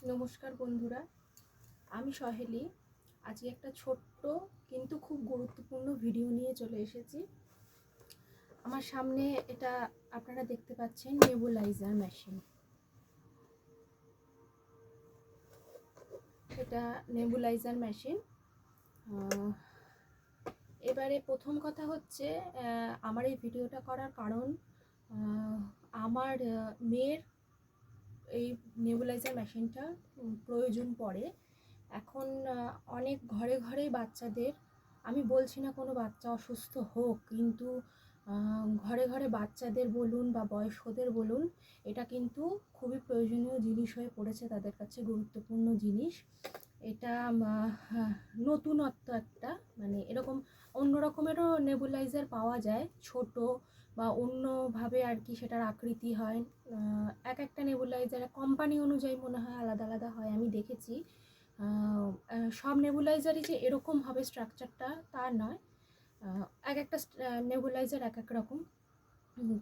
নমস্কার বন্ধুরা, আমি সহেলি। আজকে একটা ছোট্ট কিন্তু খুব গুরুত্বপূর্ণ ভিডিও নিয়ে চলে এসেছি। আমার সামনে এটা আপনারা দেখতে পাচ্ছেন নেবুলাইজার মেশিন। এটা নেবুলাইজার মেশিন। এবারে প্রথম কথা হচ্ছে, আমার এই ভিডিওটা করার কারণ, আমার মেয়ের এই নেবুলাইজার মেশিনটা প্রয়োজন পড়ে। এখন অনেক ঘরে ঘরেই বাচ্চাদের, আমি বলছি না কোনো বাচ্চা অসুস্থ হোক, কিন্তু ঘরে ঘরে বাচ্চাদের বলুন বা বয়স্কদের বলুন, এটা কিন্তু খুবই প্রয়োজনীয় জিনিস হয়ে পড়েছে তাদের কাছে, গুরুত্বপূর্ণ জিনিস। এটা নতুনত্ব একটা, মানে এরকম অন্য রকমেরও নেবুলাইজার পাওয়া যায়, ছোট বা অন্যভাবে আর কি সেটার আকৃতি হয়। এক একটা নেবুলাইজার কোম্পানি অনুযায়ী মনে হয় আলাদা আলাদা হয়, আমি দেখেছি। সব নেবুলাইজারই যে এরকম হবে স্ট্রাকচারটা তা নয়। এক একটা নেবুলাইজার এক এক রকম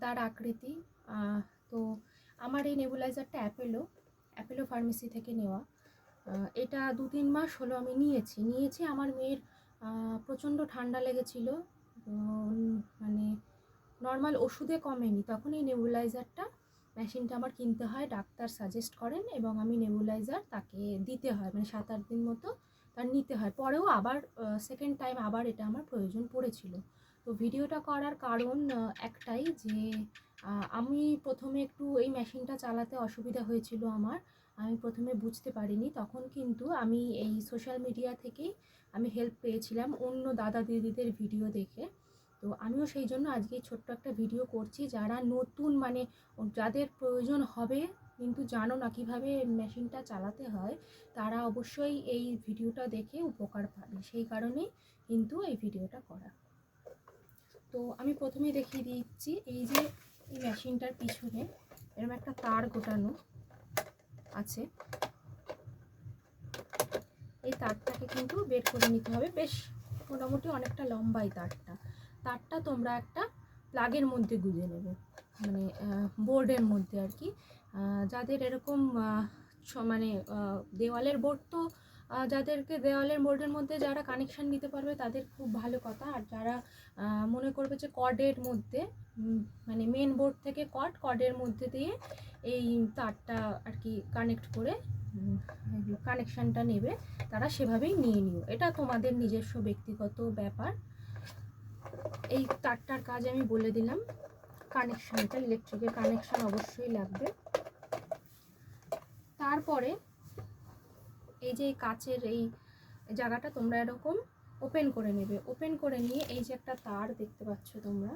তার আকৃতি। তো আমার এই নেবুলাইজারটা অ্যাপেলো ফার্মেসি থেকে নেওয়া। এটা 2-3 মাস হলো আমি নিয়েছি। আমার মেয়ের প্রচণ্ড ঠান্ডা লেগেছিল, মানে নর্মাল ওষুধে কমেনি, তখন এই নেবুলাইজারটা মেশিনটা আমার কিনতে হয়। ডাক্তার সাজেস্ট করেন এবং আমি নেবুলাইজার তাকে দিতে হয়, মানে 7-8 দিন মতো তার নিতে হয়। পরেও আবার সেকেন্ড টাইম আবার এটা আমার প্রয়োজন পড়েছিল। তো ভিডিওটা করার কারণ একটাই, যে আমি প্রথমে একটু এই মেশিনটা চালাতে অসুবিধা হয়েছিল আমার। আমি প্রথমে বুঝতে পারিনি, তখন কিন্তু আমি এই সোশ্যাল মিডিয়া থেকেই আমি হেল্প পেয়েছিলাম অন্য দাদা দিদিদের ভিডিও দেখে। তো আমিও সেই জন্য আজকে ছোট্ট একটা ভিডিও করছি। যারা নতুন, মানে যাদের প্রয়োজন হবে কিন্তু জানো না কীভাবে মেশিনটা চালাতে হয়, তারা অবশ্যই এই ভিডিওটা দেখে উপকার পাবে, সেই কারণেই কিন্তু এই ভিডিওটা করা। তো আমি প্রথমেই দেখিয়ে দিচ্ছি, এই যে এই মেশিনটার পিছনে এরকম একটা তার গোটানো আছে। এই তারটাকে কিন্তু বের করে নিতে হবে, বেশ মোটামুটি অনেকটা লম্বা এই তারটা তোমরা একটা প্লাগের মধ্যে গুঁজে নেবে, মানে বোর্ডের মধ্যে আর কি। যাদের এরকম মানে দেওয়ালের বোর্ড, তো যাদেরকে দেওয়ালের বোর্ডের মধ্যে যারা কানেকশান নিতে পারবে তাদের খুব ভালো কথা। আর যারা মনে করবে যে কর্ডের মধ্যে, মানে মেন বোর্ড থেকে কর্ডের মধ্যে দিয়ে এই তারটা আর কি কানেক্ট করে কানেকশানটা নেবে, তারা সেভাবেই নিয়ে নিও, এটা তোমাদের নিজস্ব ব্যক্তিগত ব্যাপার। এই তারটার কাজ আমি বলে দিলাম। কানেকশানটা, ইলেকট্রিকের কানেকশান অবশ্যই লাগবে। তারপরে এই যে কাচের এই জায়গাটা তোমরা এরকম ওপেন করে নেবে। ওপেন করে নিয়ে এই যে একটা তার দেখতে পাচ্ছ তোমরা,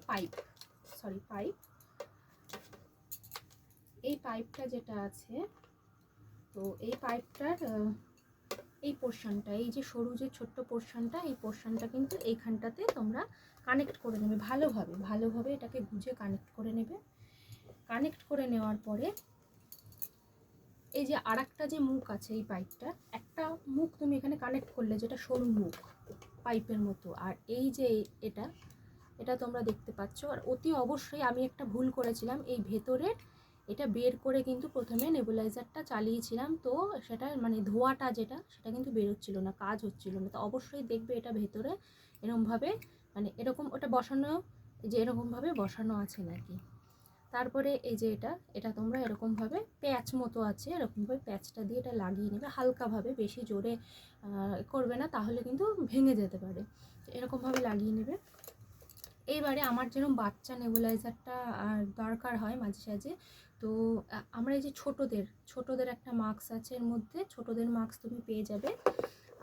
পাইপ, এই পাইপটা যেটা আছে, তো এই পাইপটার এই পোর্শনটা, এই যে সরু যে ছোট্ট পোর্শনটা, এই পোর্শনটা কিন্তু এইখানটাতে তোমরা কানেক্ট করে নেবে ভালোভাবে এটাকে গুজে কানেক্ট করে নেবে। কানেক্ট করে নেওয়ার পরে এই যে আরেকটা যে মুখ আছে এই পাইপটার, একটা মুখ তুমি এখানে কানেক্ট করলে, যেটা সরু মুখ পাইপের মতো। আর এই যে এটা তোমরা দেখতে পাচ্ছ। আর অতি অবশ্যই আমি একটা ভুল করেছিলাম, এই ভেতরের এটা বের করে কিন্তু প্রথমে নেবুলাইজারটা চালিয়েছিলাম, তো সেটা মানে ধোঁয়াটা যেটা, সেটা কিন্তু বেরোচ্ছিল না, কাজ হচ্ছিল না। তো অবশ্যই দেখবে এটা ভেতরে এরকমভাবে, মানে এরকম ওটা বসানো, যে এরকমভাবে বসানো আছে নাকি। তারপরে এই যে এটা তোমরা এরকমভাবে প্যাচ মতো আছে, এরকমভাবে প্যাচটা দিয়ে এটা লাগিয়ে নেবে হালকাভাবে, বেশি জোরে করবে না, তাহলে কিন্তু ভেঙে যেতে পারে। এরকমভাবে লাগিয়ে নেবে। এইবারে আমার যেরকম বাচ্চা নেবুলাইজারটা দরকার হয় মাঝে সাঝে, তো আমরা এই যে ছোটোদের একটা মাস্ক আছে, এর মধ্যে ছোটোদের মাস্ক তুমি পেয়ে যাবে।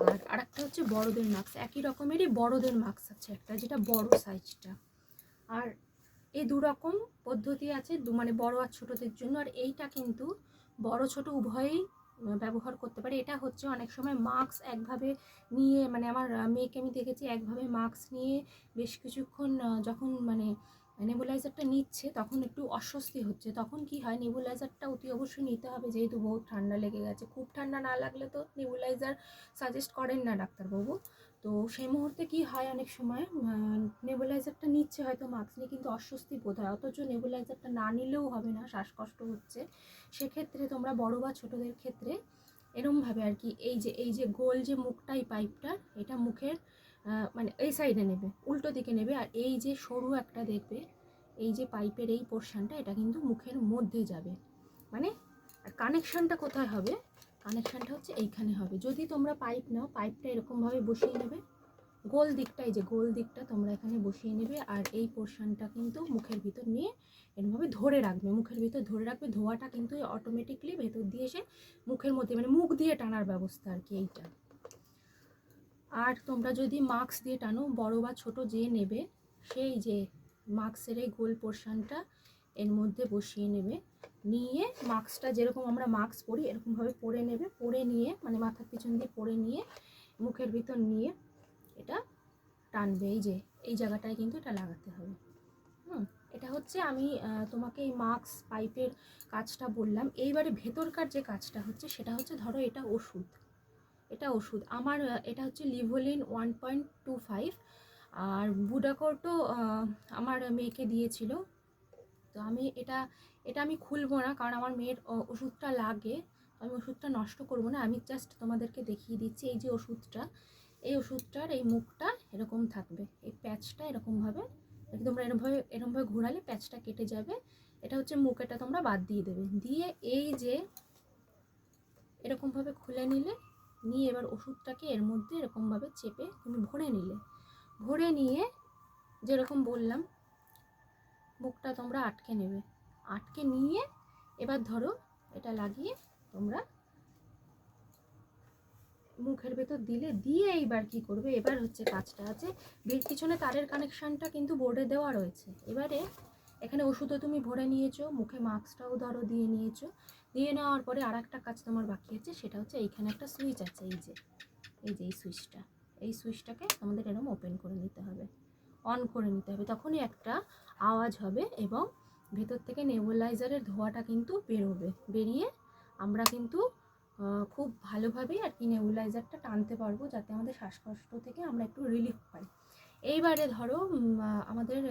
আর আরেকটা হচ্ছে বড়দের মাস্ক, একই রকমেরই বড়দের মাস্ক আছে একটা, যেটা বড় সাইজটা। আর এই দুরকম পদ্ধতি আছে, মানে বড় আর ছোটোদের জন্য। আর এইটা কিন্তু বড় ছোট উভয়েই ব্যবহার করতে পারে। এটা হচ্ছে অনেক সময় মাস্ক একভাবে নিয়ে, মানে আমার মেয়েকে আমি দেখেছি একভাবে মাস্ক নিয়ে বেশ কিছুক্ষণ যখন মানে নেবুলাইজারটা নিচ্ছে তখন একটু অস্বস্তি হচ্ছে। তখন কি হয়, নেবুলাইজারটা অতি অবশ্যই নিতে হবে, যেহেতু বহুত ঠান্ডা লেগে গেছে। খুব ঠান্ডা না লাগলে তো নেবুলাইজার সাজেস্ট করেন না ডাক্তারবাবু। তো সেই মুহূর্তে কি হয়, অনেক সময় নেবুলাইজারটা নিচ্ছে হয়তো মাস্ক নিয়ে, কিন্তু অস্বস্তি বোধ হয়, অথচ নেবুলাইজারটা না নিলেও হবে না, শ্বাসকষ্ট হচ্ছে। সেক্ষেত্রে তোমরা বড় বা ছোটদের ক্ষেত্রে এরমভাবে আর কি, এই যে গোল যে মুখটা এই পাইপটার, এটা মুখের মানে এই সাইডে নেবে, উল্টো দিকে নেবে, আর এই যে সরু একটা দেখবে, এই যে পাইপের এই পোর্শনটা, এটা কিন্তু মুখের মধ্যে যাবে। মানে আর কানেকশানটা কোথায় হবে, কানেকশানটা হচ্ছে এইখানে হবে। যদি তোমরা পাইপ নাও, পাইপটা এরকমভাবে বসিয়ে নেবে, গোল দিকটা, এই যে গোল দিকটা তোমরা এখানে বসিয়ে নেবে, আর এই পোর্শনটা কিন্তু মুখের ভিতর নিয়ে এরকমভাবে ধরে রাখবে, মুখের ভিতর ধরে রাখবে। ধোয়াটা কিন্তু অটোমেটিকলি ভেতর দিয়ে এসে মুখের মধ্যে, মানে মুখ দিয়ে টানার ব্যবস্থা আর কি এইটা। আর তোমরা যদি মাস্ক দিয়ে টানো, বড় বা ছোট যে নেবে, সেই যে মাস্কের এই গোল পোর্শনটা এর মধ্যে বসিয়ে নেবে, নিয়ে মাস্কটা যেরকম আমরা মাস্ক পরি এরকমভাবে পরে নেবে, পরে নিয়ে মানে মাথার পিছন দিয়ে পরে নিয়ে মুখের ভিতর নিয়ে এটা টানবে। এই যে এই জায়গাটায় কিন্তু এটা লাগাতে হবে। এটা হচ্ছে আমি তোমাকে এই মাস্ক পাইপের কাজটা বললাম। এইবারে ভেতরকার যে কাজটা হচ্ছে সেটা হচ্ছে, ধরো এটা ওষুধ, এটা ওষুধ আমার, এটা হচ্ছে লিভোলিন 1.25, আর বুডাকোর্টও আমার মেয়েকে দিয়েছিল। তো আমি এটা আমি খুলবো না, কারণ আমার মেয়ের ওষুধটা লাগে, আমি ওষুধটা নষ্ট করব না। আমি জাস্ট তোমাদেরকে দেখিয়ে দিচ্ছি, এই যে ওষুধটা, এই ওষুধটার এই মুখটা এরকম থাকবে, এই প্যাচটা এরকমভাবে, তোমরা এরকমভাবে ঘোরালে প্যাচটা কেটে যাবে। এটা হচ্ছে মুখ, এটা তোমরা বাদ দিয়ে দেবে, দিয়ে এই যে এরকমভাবে খুলে নিলে, নিয়ে এবার ওষুধটাকে এর মধ্যে এরকমভাবে চেপে তুমি ভরে নিলে, ভরে নিয়ে যেরকম বললাম মুখটা তোমরা আটকে নেবে, আটকে নিয়ে এবার ধরো এটা লাগিয়ে তোমরা মুখের ভেতর দিলে, দিয়ে এইবার কি করবে, এবার হচ্ছে কাজটা আছে, পিছনে তারের কানেকশানটা কিন্তু বোর্ডে দেওয়া রয়েছে। এবারে এখানে ওষুধও তুমি ভরে নিয়েছো, মুখে মাস্কটাও ধরো দিয়ে নিয়েছো, দিয়ে নেওয়ার পরে আর একটা কাজ তোমার বাকি আছে, সেটা হচ্ছে এইখানে একটা সুইচ আছে, এই যে এই সুইচটা, এই সুইচটাকে আমাদের এরকম ওপেন করে নিতে হবে, অন করে নিতে হবে, তখনই একটা আওয়াজ হবে এবং ভেতর থেকে নেবুলাইজারের ধোঁয়াটা কিন্তু বেরোবে, বেরিয়ে আমরা কিন্তু খুব ভালোভাবেই আর কি নেবুলাইজারটা টানতে পারবো, যাতে আমাদের শ্বাসকষ্ট থেকে আমরা একটু রিলিফ পাই। এইবারে ধরো আমাদের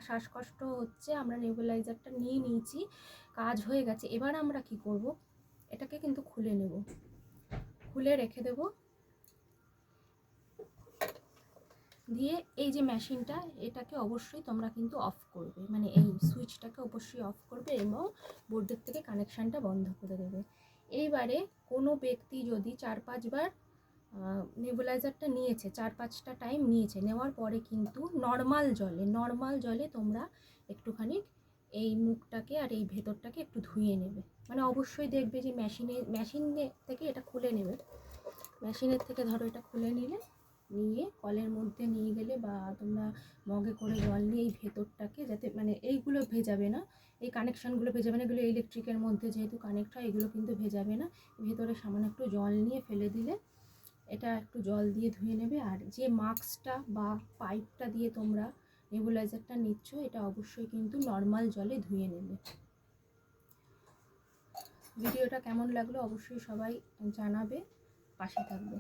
শ্বাসকষ্ট হচ্ছে, আমরা নেবুলাইজারটা নিয়ে নিয়েছি, কাজ হয়ে গেছে। এবার আমরা কি করব, এটাকে কিন্তু খুলে নেব, খুলে রেখে দেব, দিয়ে এই যে মেশিনটা, এটাকে অবশ্যই তোমরা কিন্তু অফ করবে, মানে এই সুইচটাকে অবশ্যই অফ করবে এবং বোর্ডের থেকে কানেকশানটা বন্ধ করে দেবে। এইবারে কোনো ব্যক্তি যদি 4-5 বার নেবুলাইজারটা নিয়েছে, 4-5টা টাইম নিয়েছে, নেওয়ার পরে কিন্তু নর্মাল জলে তোমরা একটুখানি এই মুখটাকে আর এই ভেতরটাকে একটু ধুয়ে নেবে, মানে অবশ্যই দেখবে যে মেশিন থেকে এটা খুলে নেবে, মেশিনের থেকে ধরো এটা খুলে নিলে, নিয়ে কলের মধ্যে নিয়ে গেলে বা তোমরা মগে করে জল নিয়ে এই ভেতরটাকে, যাতে মানে এইগুলো ভেজাবে না, এই কানেকশানগুলো ভেজাবে না, এগুলো ইলেকট্রিকের মধ্যে যেহেতু কানেক্ট হয়, এগুলো কিন্তু ভেজাবে না, ভেতরে সামান্য একটু জল নিয়ে ফেলে দিলে, এটা একটু জল দিয়ে ধুয়ে নেবে। আর যে মাস্কটা বা পাইপটা দিয়ে তোমরা নেবুলাইজারটা নিচ্ছ, এটা অবশ্যই কিন্তু নর্মাল জলে ধুয়ে নেবে। ভিডিওটা কেমন লাগলো অবশ্যই সবাই জানাবে, পাশে থাকবে।